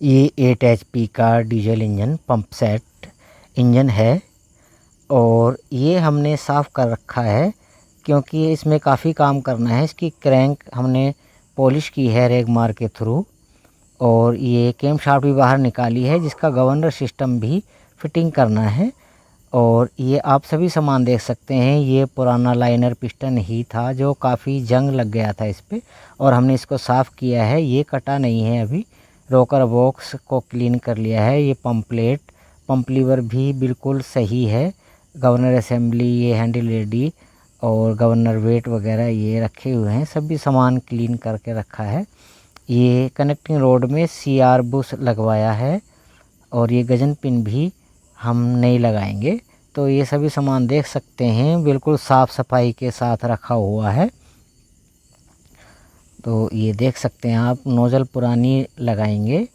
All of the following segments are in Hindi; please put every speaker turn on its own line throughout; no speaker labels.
ये 8 एचपी का diesel engine pump set engine है और ये हमने साफ़ कर रखा है क्योंकि इसमें काफ़ी काम करना है। इसकी क्रैंक हमने पॉलिश की है रेग मार के थ्रू और ये कैम शाफ्ट भी बाहर निकाली है जिसका गवर्नर सिस्टम भी फिटिंग करना है। और ये आप सभी सामान देख सकते हैं, ये पुराना लाइनर पिस्टन ही था जो काफ़ी जंग लग गया था इस पे और हमने इसको साफ़ किया है। ये कटा नहीं है अभी। रोकर बॉक्स को क्लीन कर लिया है। ये पंप प्लेट पंप लीवर भी बिल्कुल सही है। गवर्नर असेंबली, ये हैंडल रेडी और गवर्नर वेट वगैरह ये रखे हुए हैं। सभी सामान क्लीन करके रखा है। ये कनेक्टिंग रोड में CR बुश लगवाया है और ये गजन पिन भी हम नहीं लगाएंगे। तो ये सभी सामान देख सकते हैं, बिल्कुल साफ़ सफाई के साथ रखा हुआ है। तो ये देख सकते हैं आप, नोज़ल पुरानी लगाएंगे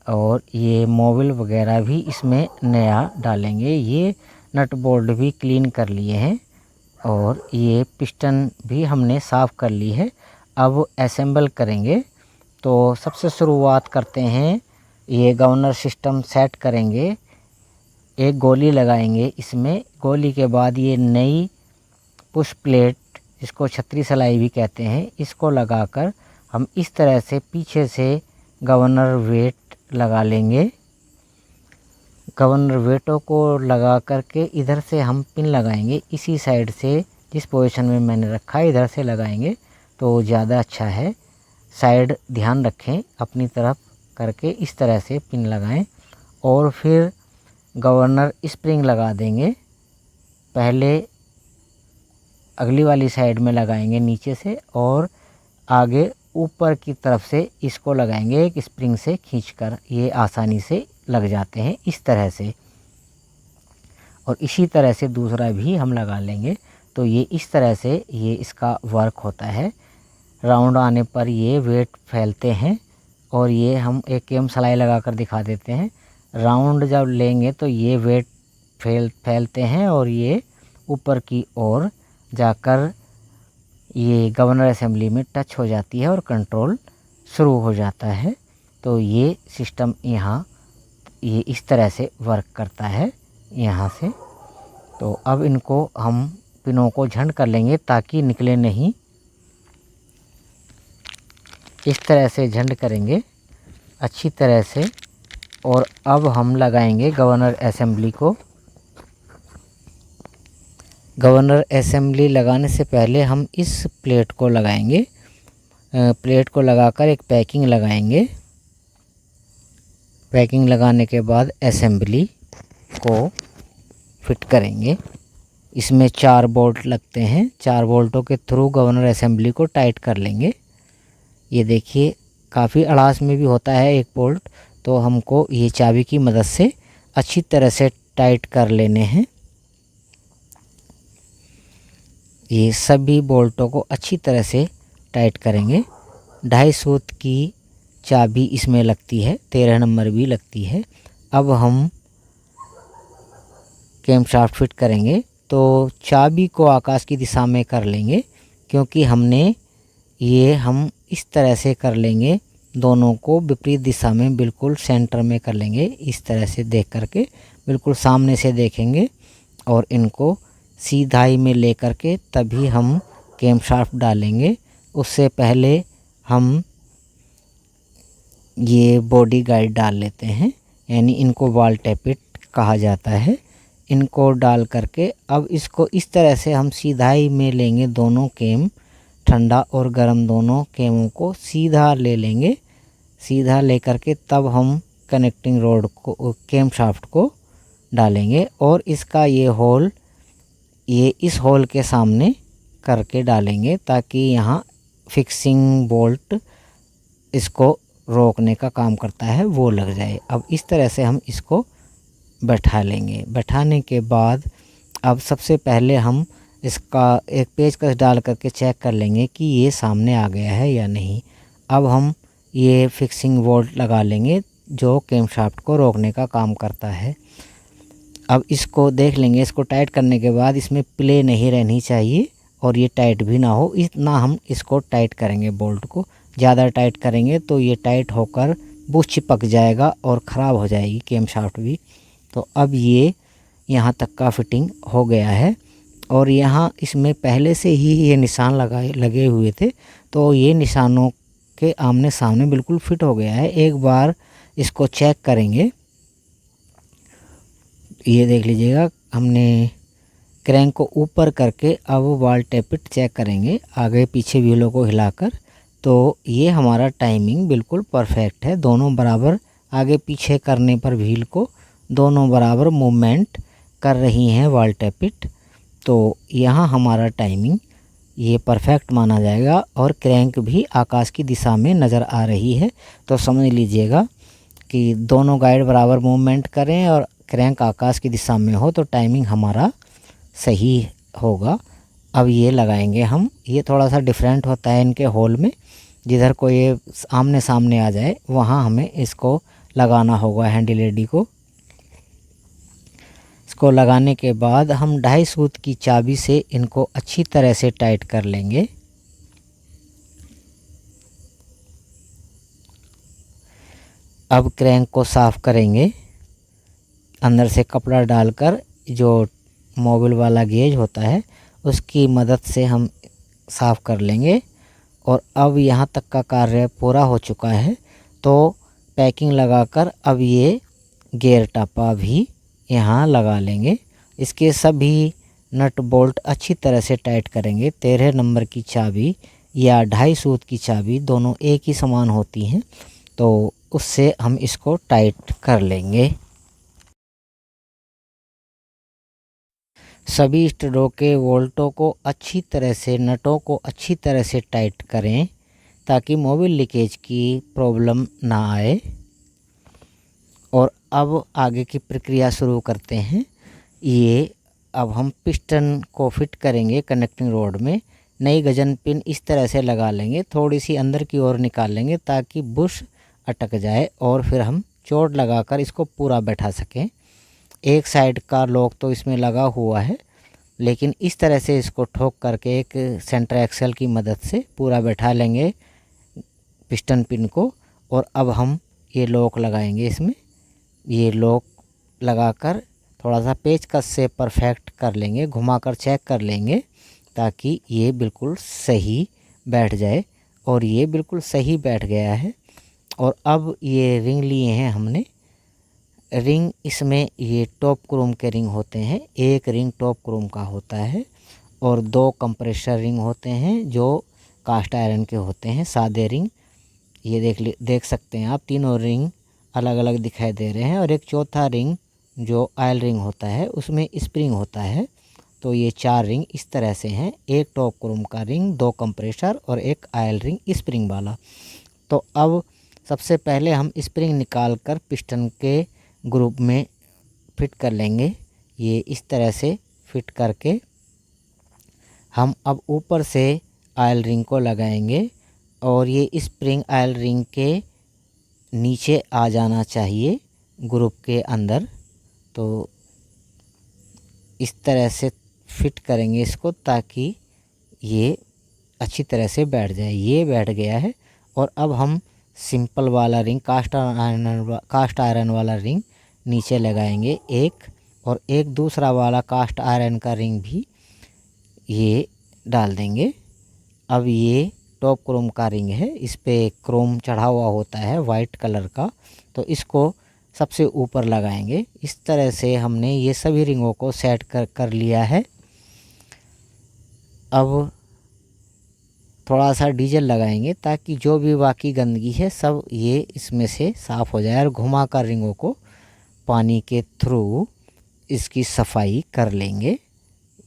और ये मोबिल वगैरह भी इसमें नया डालेंगे। ये नट बोल्ट भी क्लीन कर लिए हैं और ये पिस्टन भी हमने साफ़ कर ली है। अब असेंबल करेंगे। तो सबसे शुरुआत करते हैं, ये गवर्नर सिस्टम सेट करेंगे। एक गोली लगाएंगे इसमें। गोली के बाद ये नई पुश प्लेट, जिसको छतरी सलाई भी कहते हैं, इसको लगाकर हम इस तरह से पीछे से गवर्नर वेट लगा लेंगे। गवर्नर वेटों को लगा करके इधर से हम पिन लगाएंगे। इसी साइड से जिस पोजीशन में मैंने रखा है इधर से लगाएंगे तो ज़्यादा अच्छा है। साइड ध्यान रखें अपनी तरफ करके इस तरह से पिन लगाएं और फिर गवर्नर स्प्रिंग लगा देंगे। पहले अगली वाली साइड में लगाएंगे नीचे से और आगे ऊपर की तरफ से इसको लगाएंगे एक स्प्रिंग से खींचकर। ये आसानी से लग जाते हैं इस तरह से और इसी तरह से दूसरा भी हम लगा लेंगे। तो ये इस तरह से ये इसका वर्क होता है। राउंड आने पर ये वेट फैलते हैं और ये हम एक कैम सलाई लगा कर दिखा देते हैं। राउंड जब लेंगे तो ये वेट फैलते हैं और ये ऊपर की ओर जाकर ये गवर्नर असेंबली में टच हो जाती है और कंट्रोल शुरू हो जाता है। तो ये सिस्टम यहाँ ये इस तरह से वर्क करता है यहाँ से। तो अब इनको हम पिनों को झंड कर लेंगे ताकि निकले नहीं। इस तरह से झंड करेंगे अच्छी तरह से और अब हम लगाएंगे गवर्नर असेंबली को। गवर्नर असेंबली लगाने से पहले हम इस प्लेट को लगाएंगे। प्लेट को लगाकर एक पैकिंग लगाएंगे। पैकिंग लगाने के बाद असेंबली को फिट करेंगे। इसमें 4 बोल्ट लगते हैं। 4 बोल्टों के थ्रू गवर्नर असेंबली को टाइट कर लेंगे। ये देखिए काफ़ी अड़ास में भी होता है एक बोल्ट, तो हमको ये चाबी की मदद से अच्छी तरह से टाइट कर लेने हैं। ये सभी बोल्टों को अच्छी तरह से टाइट करेंगे। 2.5 सूत की चाबी इसमें लगती है, 13 नंबर भी लगती है। अब हम कैम शाफ्ट फिट करेंगे तो चाबी को आकाश की दिशा में कर लेंगे क्योंकि हम इस तरह से कर लेंगे। दोनों को विपरीत दिशा में बिल्कुल सेंटर में कर लेंगे। इस तरह से देख करके बिल्कुल सामने से देखेंगे और इनको सीधाई में ले करके तभी हम कैम शाफ्ट डालेंगे। उससे पहले हम ये बॉडी गाइड डाल लेते हैं, यानी इनको वॉल टैपिट कहा जाता है। इनको डाल करके अब इसको इस तरह से हम सीधाई में लेंगे। दोनों कैम, ठंडा और गर्म दोनों कैमों को सीधा ले लेंगे। सीधा लेकर के तब हम कनेक्टिंग रोड को, कैम शाफ्ट को डालेंगे और इसका ये होल इस होल के सामने करके डालेंगे ताकि यहाँ फिक्सिंग बोल्ट इसको रोकने का काम करता है वो लग जाए। अब इस तरह से हम इसको बैठा लेंगे। बैठाने के बाद अब सबसे पहले हम इसका एक पेचकस डाल करके चेक कर लेंगे कि ये सामने आ गया है या नहीं। अब हम ये फिक्सिंग बोल्ट लगा लेंगे जो कैम शाफ्ट को रोकने का काम करता है। अब इसको देख लेंगे। इसको टाइट करने के बाद इसमें प्ले नहीं रहनी चाहिए और ये टाइट भी ना हो, इतना हम इसको टाइट करेंगे। बोल्ट को ज़्यादा टाइट करेंगे तो ये टाइट होकर बुश चिपक जाएगा और ख़राब हो जाएगी कैम शाफ्ट भी। तो अब ये यहाँ तक का फिटिंग हो गया है और यहाँ इसमें पहले से ही ये निशान लगे हुए थे, तो ये निशानों के आमने सामने बिल्कुल फिट हो गया है। एक बार इसको चेक करेंगे, ये देख लीजिएगा हमने क्रैंक को ऊपर करके अब वॉल टेपिट चेक करेंगे आगे पीछे व्हीलों को हिलाकर। तो ये हमारा टाइमिंग बिल्कुल परफेक्ट है, दोनों बराबर आगे पीछे करने पर व्हील को दोनों बराबर मूवमेंट कर रही हैं वॉल टेपिट। तो यहाँ हमारा टाइमिंग ये परफेक्ट माना जाएगा और क्रैंक भी आकाश की दिशा में नज़र आ रही है। तो समझ लीजिएगा कि दोनों गाइड बराबर मूवमेंट करें और क्रैंक आकाश की दिशा में हो तो टाइमिंग हमारा सही होगा। अब ये लगाएंगे हम, ये थोड़ा सा डिफरेंट होता है इनके होल में, जिधर को ये आमने सामने आ जाए वहाँ हमें इसको लगाना होगा हैंडल लेडी को। इसको लगाने के बाद हम 2.5 सूत की चाबी से इनको अच्छी तरह से टाइट कर लेंगे। अब क्रैंक को साफ़ करेंगे, अंदर से कपड़ा डालकर जो मोबिल वाला गेज होता है उसकी मदद से हम साफ़ कर लेंगे। और अब यहाँ तक का कार्य पूरा हो चुका है, तो पैकिंग लगाकर अब ये गियर टापा भी यहाँ लगा लेंगे। इसके सभी नट बोल्ट अच्छी तरह से टाइट करेंगे। 13 नंबर की चाबी या 2.5 सूत की चाबी दोनों एक ही समान होती हैं, तो उससे हम इसको टाइट कर लेंगे। सभी स्टडों के वोल्टों को अच्छी तरह से, नटों को अच्छी तरह से टाइट करें ताकि मोबिल लीकेज की प्रॉब्लम ना आए। और अब आगे की प्रक्रिया शुरू करते हैं। ये अब हम पिस्टन को फिट करेंगे कनेक्टिंग रोड में। नई गजन पिन इस तरह से लगा लेंगे, थोड़ी सी अंदर की ओर निकाल लेंगे ताकि बुश अटक जाए और फिर हम चोट लगाकर इसको पूरा बैठा सकें। एक साइड का लॉक तो इसमें लगा हुआ है, लेकिन इस तरह से इसको ठोक करके एक सेंटर एक्सेल की मदद से पूरा बैठा लेंगे पिस्टन पिन को। और अब हम ये लॉक लगाएंगे इसमें। ये लॉक लगाकर थोड़ा सा पेचकस से परफेक्ट कर लेंगे, घुमाकर चेक कर लेंगे ताकि ये बिल्कुल सही बैठ जाए। और ये बिल्कुल सही बैठ गया है। और अब ये रिंग लिए हैं हमने। रिंग इसमें ये टॉप क्रोम के रिंग होते हैं, एक रिंग टॉप क्रोम का होता है और 2 कंप्रेसर रिंग होते हैं जो कास्ट आयरन के होते हैं, सादे रिंग। ये देख सकते हैं आप, तीनों रिंग अलग अलग दिखाई दे रहे हैं। और एक चौथा रिंग जो ऑयल रिंग होता है उसमें स्प्रिंग होता है। तो ये 4 रिंग इस तरह से हैं, एक टॉप क्रोम का रिंग, 2 कंप्रेसर और एक ऑयल रिंग स्प्रिंग वाला। तो अब सबसे पहले हम स्प्रिंग निकाल कर पिस्टन के ग्रुप में फिट कर लेंगे। ये इस तरह से फिट करके हम अब ऊपर से ऑयल रिंग को लगाएंगे और ये स्प्रिंग ऑयल रिंग के नीचे आ जाना चाहिए ग्रुप के अंदर। तो इस तरह से फिट करेंगे इसको ताकि ये अच्छी तरह से बैठ जाए। ये बैठ गया है। और अब हम सिंपल वाला रिंग, कास्ट आयरन वाला रिंग नीचे लगाएंगे एक, और एक दूसरा वाला कास्ट आयरन का रिंग भी ये डाल देंगे। अब ये टॉप क्रोम का रिंग है, इस पे क्रोम चढ़ा हुआ होता है वाइट कलर का, तो इसको सबसे ऊपर लगाएंगे। इस तरह से हमने ये सभी रिंगों को सेट कर लिया है। अब थोड़ा सा डीजल लगाएंगे ताकि जो भी बाकी गंदगी है सब ये इसमें से साफ़ हो जाए और घुमा कर रिंगों को पानी के थ्रू इसकी सफाई कर लेंगे।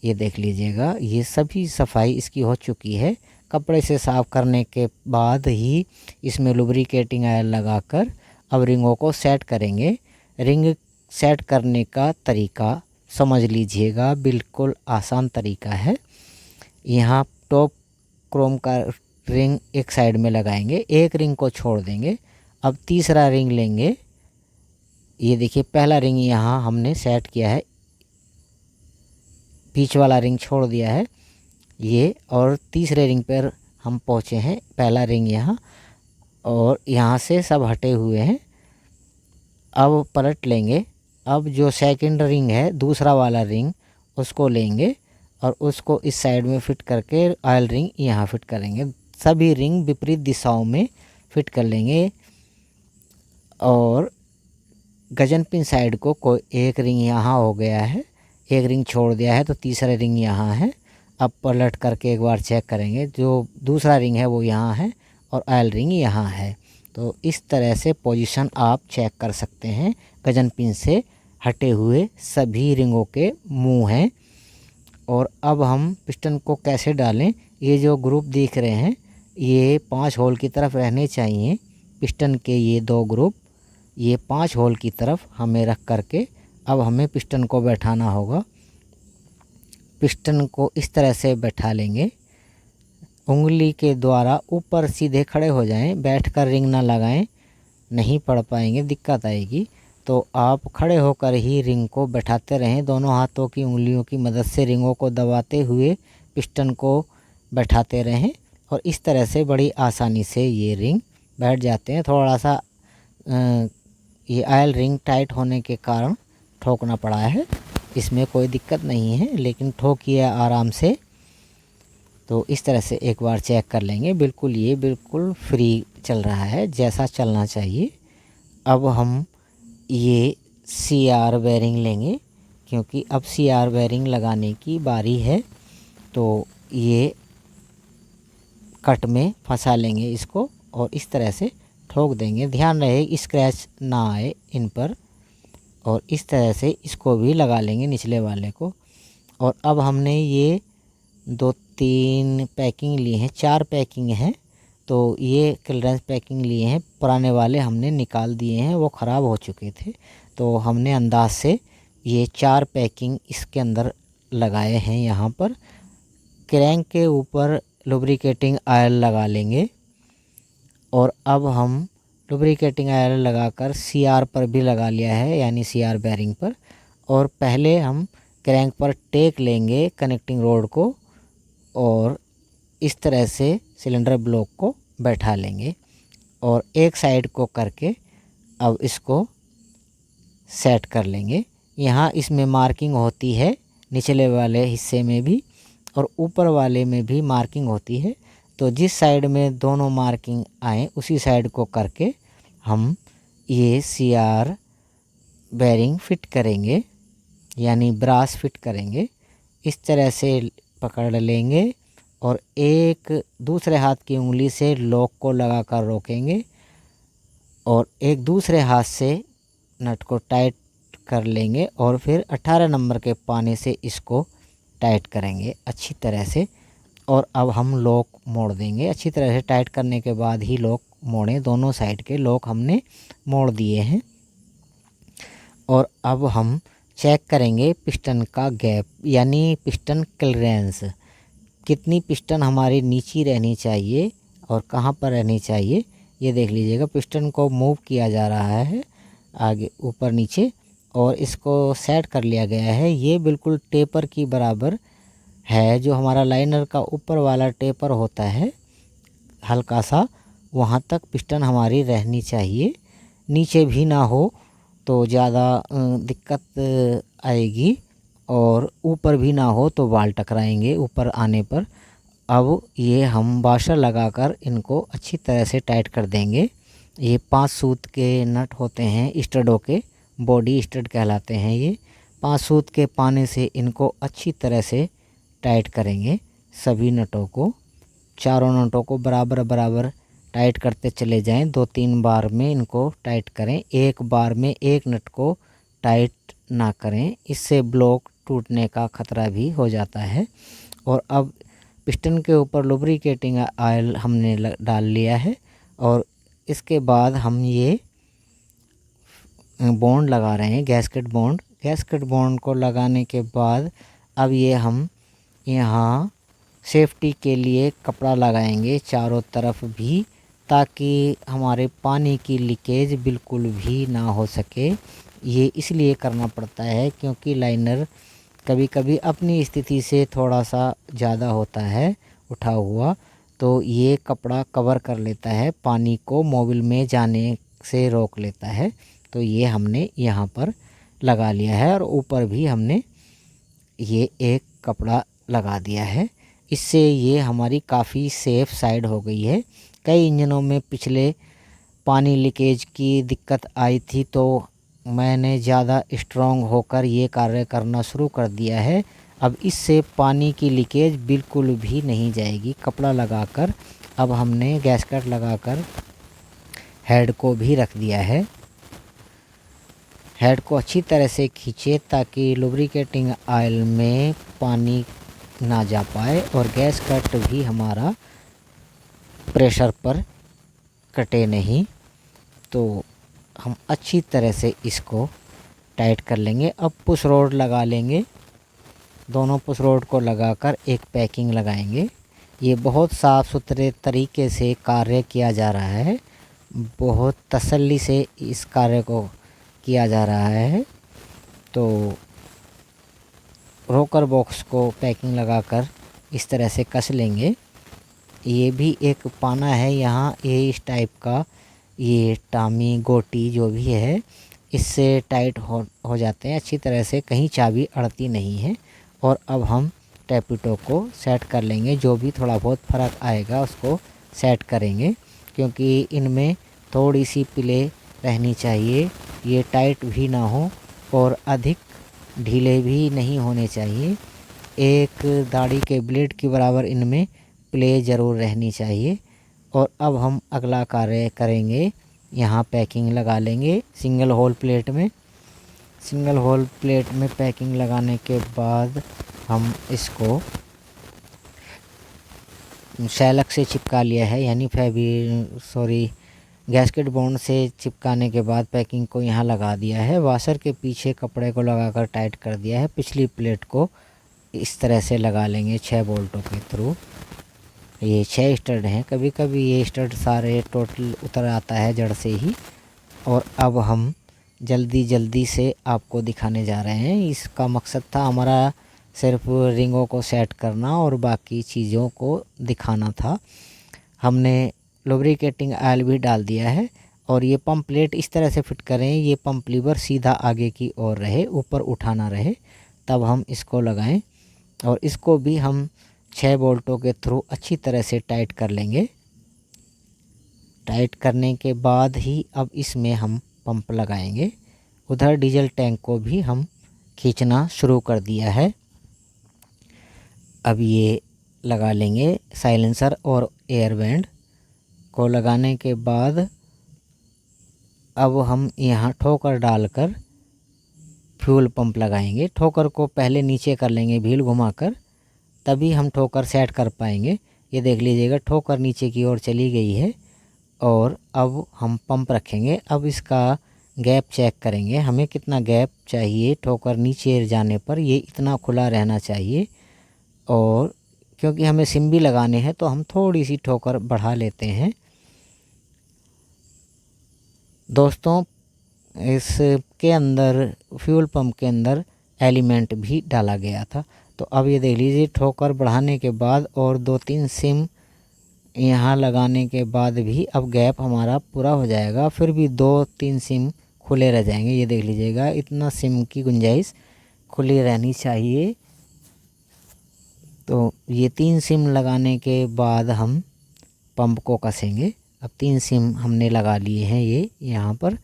ये देख लीजिएगा, ये सभी सफाई इसकी हो चुकी है। कपड़े से साफ़ करने के बाद ही इसमें लुब्रिकेटिंग ऑयल लगाकर अब रिंगों को सेट करेंगे। रिंग सेट करने का तरीका समझ लीजिएगा, बिल्कुल आसान तरीका है। यहाँ टॉप क्रोम का रिंग एक साइड में लगाएंगे, एक रिंग को छोड़ देंगे। अब तीसरा रिंग लेंगे। ये देखिए, पहला रिंग यहाँ हमने सेट किया है, बीच वाला रिंग छोड़ दिया है ये, और तीसरे रिंग पर हम पहुँचे हैं। पहला रिंग यहाँ और यहाँ से सब हटे हुए हैं। अब पलट लेंगे। अब जो सेकंड रिंग है, दूसरा वाला रिंग, उसको लेंगे और उसको इस साइड में फिट करके ऑयल रिंग यहाँ फिट करेंगे। सभी रिंग विपरीत दिशाओं में फिट कर लेंगे और गजन पिन साइड को कोई एक रिंग यहाँ हो गया है, एक रिंग छोड़ दिया है तो तीसरा रिंग यहाँ है। अब पलट करके एक बार चेक करेंगे, जो दूसरा रिंग है वो यहाँ है और ऑयल रिंग यहाँ है। तो इस तरह से पोजीशन आप चेक कर सकते हैं। गजन पिन से हटे हुए सभी रिंगों के मुंह हैं। और अब हम पिस्टन को कैसे डालें, ये जो ग्रुप देख रहे हैं ये 5 होल की तरफ रहने चाहिए। पिस्टन के ये 2 ग्रुप ये 5 होल की तरफ हमें रख करके अब हमें पिस्टन को बैठाना होगा। पिस्टन को इस तरह से बैठा लेंगे, उंगली के द्वारा ऊपर सीधे खड़े हो जाएं, बैठकर रिंग ना लगाएं, नहीं पढ़ पाएंगे, दिक्कत आएगी। तो आप खड़े होकर ही रिंग को बैठाते रहें। दोनों हाथों की उंगलियों की मदद से रिंगों को दबाते हुए पिस्टन को बैठाते रहें और इस तरह से बड़ी आसानी से ये रिंग बैठ जाते हैं। थोड़ा सा ये ऑयल रिंग टाइट होने के कारण ठोकना पड़ा है, इसमें कोई दिक्कत नहीं है, लेकिन ठोकिए आराम से। तो इस तरह से एक बार चेक कर लेंगे। बिल्कुल ये बिल्कुल फ्री चल रहा है, जैसा चलना चाहिए। अब हम ये CR बेरिंग लेंगे, क्योंकि अब CR बेरिंग लगाने की बारी है। तो ये कट में फंसा लेंगे इसको और इस तरह से ठोक देंगे। ध्यान रहे स्क्रैच ना आए इन पर। और इस तरह से इसको भी लगा लेंगे निचले वाले को। और अब हमने ये 2-3 पैकिंग लिए हैं, 4 पैकिंग हैं। तो ये क्लियरेंस पैकिंग लिए हैं, पुराने वाले हमने निकाल दिए हैं, वो ख़राब हो चुके थे। तो हमने अंदाज से ये 4 पैकिंग इसके अंदर लगाए हैं। यहाँ पर क्रैंक के ऊपर लुब्रिकेटिंग ऑयल लगा लेंगे और अब हम लुब्रिकेटिंग ऑयल लगाकर CR पर भी लगा लिया है, यानी CR बेरिंग पर। और पहले हम क्रैंक पर टेक लेंगे कनेक्टिंग रोड को और इस तरह से सिलेंडर ब्लॉक को बैठा लेंगे और एक साइड को करके अब इसको सेट कर लेंगे। यहाँ इसमें मार्किंग होती है, निचले वाले हिस्से में भी और ऊपर वाले में भी मार्किंग होती है। तो जिस साइड में दोनों मार्किंग आए उसी साइड को करके हम ये CR बेरिंग फिट करेंगे, यानी ब्रास फिट करेंगे। इस तरह से पकड़ लेंगे और एक दूसरे हाथ की उंगली से लॉक को लगाकर रोकेंगे और एक दूसरे हाथ से नट को टाइट कर लेंगे और फिर 18 नंबर के पाने से इसको टाइट करेंगे अच्छी तरह से। और अब हम लॉक मोड़ देंगे। अच्छी तरह से टाइट करने के बाद ही लॉक मोड़ें। दोनों साइड के लॉक हमने मोड़ दिए हैं। और अब हम चेक करेंगे पिस्टन का गैप, यानी पिस्टन क्लियरेंस। कितनी पिस्टन हमारी नीचे रहनी चाहिए और कहाँ पर रहनी चाहिए, ये देख लीजिएगा। पिस्टन को मूव किया जा रहा है आगे ऊपर नीचे और इसको सेट कर लिया गया है। ये बिल्कुल टेपर की बराबर है। जो हमारा लाइनर का ऊपर वाला टेपर होता है हल्का सा, वहाँ तक पिस्टन हमारी रहनी चाहिए। नीचे भी ना हो तो ज़्यादा दिक्कत आएगी और ऊपर भी ना हो तो बाल टकराएंगे ऊपर आने पर। अब ये हम वाशर लगाकर इनको अच्छी तरह से टाइट कर देंगे। ये 5 सूत के नट होते हैं स्टडों के, बॉडी स्टड कहलाते हैं ये। 5 सूत के पाने से इनको अच्छी तरह से टाइट करेंगे। सभी नटों को, चारों नटों को बराबर बराबर टाइट करते चले जाएं। 2-3 बार में इनको टाइट करें, एक बार में एक नट को टाइट ना करें, इससे ब्लॉक टूटने का खतरा भी हो जाता है। और अब पिस्टन के ऊपर लुब्रिकेटिंग ऑयल हमने डाल लिया है और इसके बाद हम ये बॉन्ड लगा रहे हैं, गैस्केट बॉन्ड। गैस्केट बॉन्ड को लगाने के बाद अब ये हम यहाँ सेफ्टी के लिए कपड़ा लगाएंगे चारों तरफ भी, ताकि हमारे पानी की लीकेज बिल्कुल भी ना हो सके। ये इसलिए करना पड़ता है क्योंकि लाइनर कभी कभी अपनी स्थिति से थोड़ा सा ज़्यादा होता है उठा हुआ, तो ये कपड़ा कवर कर लेता है, पानी को मोबिल में जाने से रोक लेता है। तो ये हमने यहाँ पर लगा लिया है और ऊपर भी हमने ये एक कपड़ा लगा दिया है। इससे ये हमारी काफ़ी सेफ़ साइड हो गई है। कई इंजनों में पिछले पानी लीकेज की दिक्कत आई थी, तो मैंने ज़्यादा स्ट्रॉन्ग होकर ये कार्य करना शुरू कर दिया है। अब इससे पानी की लीकेज बिल्कुल भी नहीं जाएगी। कपड़ा लगाकर अब हमने गैस्केट लगाकर हेड को भी रख दिया है। हेड को अच्छी तरह से खींचे ताकि लुब्रिकेटिंग ऑयल में पानी ना जा पाए और गैस कट भी हमारा प्रेशर पर कटे नहीं। तो हम अच्छी तरह से इसको टाइट कर लेंगे। अब पुश रोड लगा लेंगे। दोनों पुश रोड को लगाकर एक पैकिंग लगाएंगे। ये बहुत साफ़ सुथरे तरीके से कार्य किया जा रहा है, बहुत तसल्ली से इस कार्य को किया जा रहा है। तो रोकर बॉक्स को पैकिंग लगाकर इस तरह से कस लेंगे। ये भी एक पाना है यहाँ, ये इस टाइप का, ये टामी गोटी जो भी है इससे टाइट हो जाते हैं अच्छी तरह से, कहीं चाबी अड़ती नहीं है। और अब हम टैपिटो को सेट कर लेंगे। जो भी थोड़ा बहुत फ़र्क आएगा उसको सेट करेंगे, क्योंकि इनमें थोड़ी सी प्ले रहनी चाहिए। ये टाइट भी ना हो और अधिक ढीले भी नहीं होने चाहिए। एक दाढ़ी के ब्लेड के बराबर इनमें प्ले ज़रूर रहनी चाहिए। और अब हम अगला कार्य करेंगे, यहाँ पैकिंग लगा लेंगे सिंगल होल प्लेट में। सिंगल होल प्लेट में पैकिंग लगाने के बाद हम इसको शैलक से चिपका लिया है, यानी गैस्केट बॉन्ड से चिपकाने के बाद पैकिंग को यहाँ लगा दिया है। वाशर के पीछे कपड़े को लगाकर टाइट कर दिया है। पिछली प्लेट को इस तरह से लगा लेंगे 6 बोल्टों के थ्रू। ये 6 स्टड हैं, कभी कभी ये स्टड सारे टोटल उतर आता है जड़ से ही। और अब हम जल्दी से आपको दिखाने जा रहे हैं। इसका मकसद था हमारा सिर्फ रिंगों को सेट करना और बाकी चीज़ों को दिखाना था। हमने लुब्रिकेटिंग ऑयल भी डाल दिया है और ये पंप प्लेट इस तरह से फिट करें, ये पंप लीवर सीधा आगे की ओर रहे, ऊपर उठाना रहे, तब हम इसको लगाएं। और इसको भी हम 6 बोल्टों के थ्रू अच्छी तरह से टाइट कर लेंगे। टाइट करने के बाद ही अब इसमें हम पंप लगाएंगे। उधर डीजल टैंक को भी हम खींचना शुरू कर दिया है। अब ये लगा लेंगे साइलेंसर और एयर बैंड को लगाने के बाद अब हम यहाँ ठोकर डालकर फ्यूल पंप लगाएंगे। ठोकर को पहले नीचे कर लेंगे व्हील घुमाकर, तभी हम ठोकर सेट कर पाएंगे। ये देख लीजिएगा ठोकर नीचे की ओर चली गई है। और अब हम पंप रखेंगे। अब इसका गैप चेक करेंगे, हमें कितना गैप चाहिए। ठोकर नीचे जाने पर ये इतना खुला रहना चाहिए। और क्योंकि हमें सिम भी लगाने हैं तो हम थोड़ी सी ठोकर बढ़ा लेते हैं। दोस्तों, इसके अंदर फ्यूल पंप के अंदर एलिमेंट भी डाला गया था। तो अब ये देख लीजिए ठोकर बढ़ाने के बाद और 2-3 सिम यहाँ लगाने के बाद भी अब गैप हमारा पूरा हो जाएगा। फिर भी 2-3 सिम खुले रह जाएंगे। ये देख लीजिएगा इतना सिम की गुंजाइश खुली रहनी चाहिए। तो ये 3 सिम लगाने के बाद हम पंप को कसेंगे। अब 3 सिम हमने लगा लिए हैं ये यहाँ पर,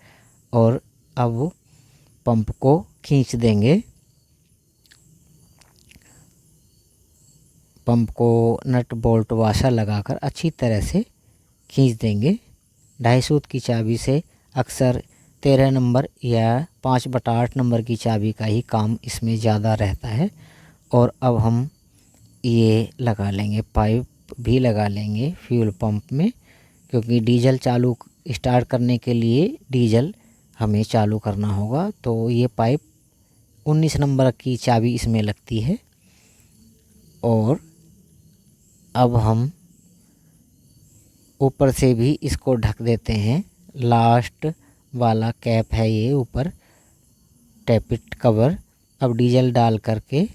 और अब पंप को खींच देंगे। पंप को नट बोल्ट वाशर लगाकर अच्छी तरह से खींच देंगे। 2.5 सूत की चाबी से अक्सर 13 नंबर या 5/8 नंबर की चाबी का ही काम इसमें ज़्यादा रहता है। और अब हम ये लगा लेंगे, पाइप भी लगा लेंगे फ्यूल पंप में, क्योंकि डीजल चालू स्टार्ट करने के लिए डीजल हमें चालू करना होगा। तो ये पाइप 19 नंबर की चाबी इसमें लगती है। और अब हम ऊपर से भी इसको ढक देते हैं। लास्ट वाला कैप है ये ऊपर टैपिट कवर। अब डीजल डाल करके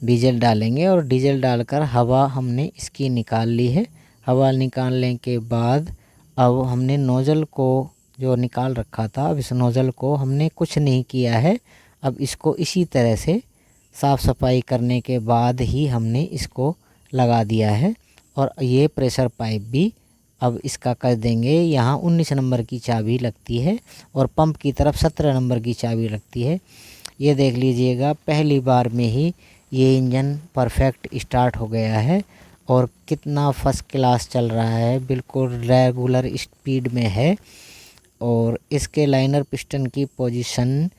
डीजल डालेंगे और डीजल डालकर हवा हमने इसकी निकाल ली है। हवा निकालने के बाद अब हमने नोज़ल को जो निकाल रखा था, अब इस नोज़ल को हमने कुछ नहीं किया है। अब इसको इसी तरह से साफ़ सफाई करने के बाद ही हमने इसको लगा दिया है। और ये प्रेशर पाइप भी अब इसका कर देंगे। यहाँ 19 नंबर की चाबी लगती है और पंप की तरफ 17 नंबर की चाबी लगती है। ये देख लीजिएगा, पहली बार में ही ये इंजन परफेक्ट स्टार्ट हो गया है और कितना फर्स्ट क्लास चल रहा है, बिल्कुल रेगुलर स्पीड में है। और इसके लाइनर पिस्टन की पोजीशन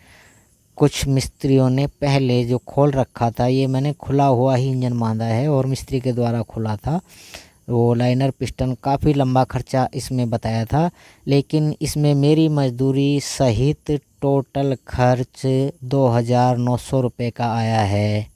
कुछ मिस्त्रियों ने पहले जो खोल रखा था, ये मैंने खुला हुआ ही इंजन बांधा है और मिस्त्री के द्वारा खुला था। वो लाइनर पिस्टन काफ़ी लंबा खर्चा इसमें बताया था, लेकिन इसमें मेरी मजदूरी सहित टोटल खर्च 2900 रुपये का आया है।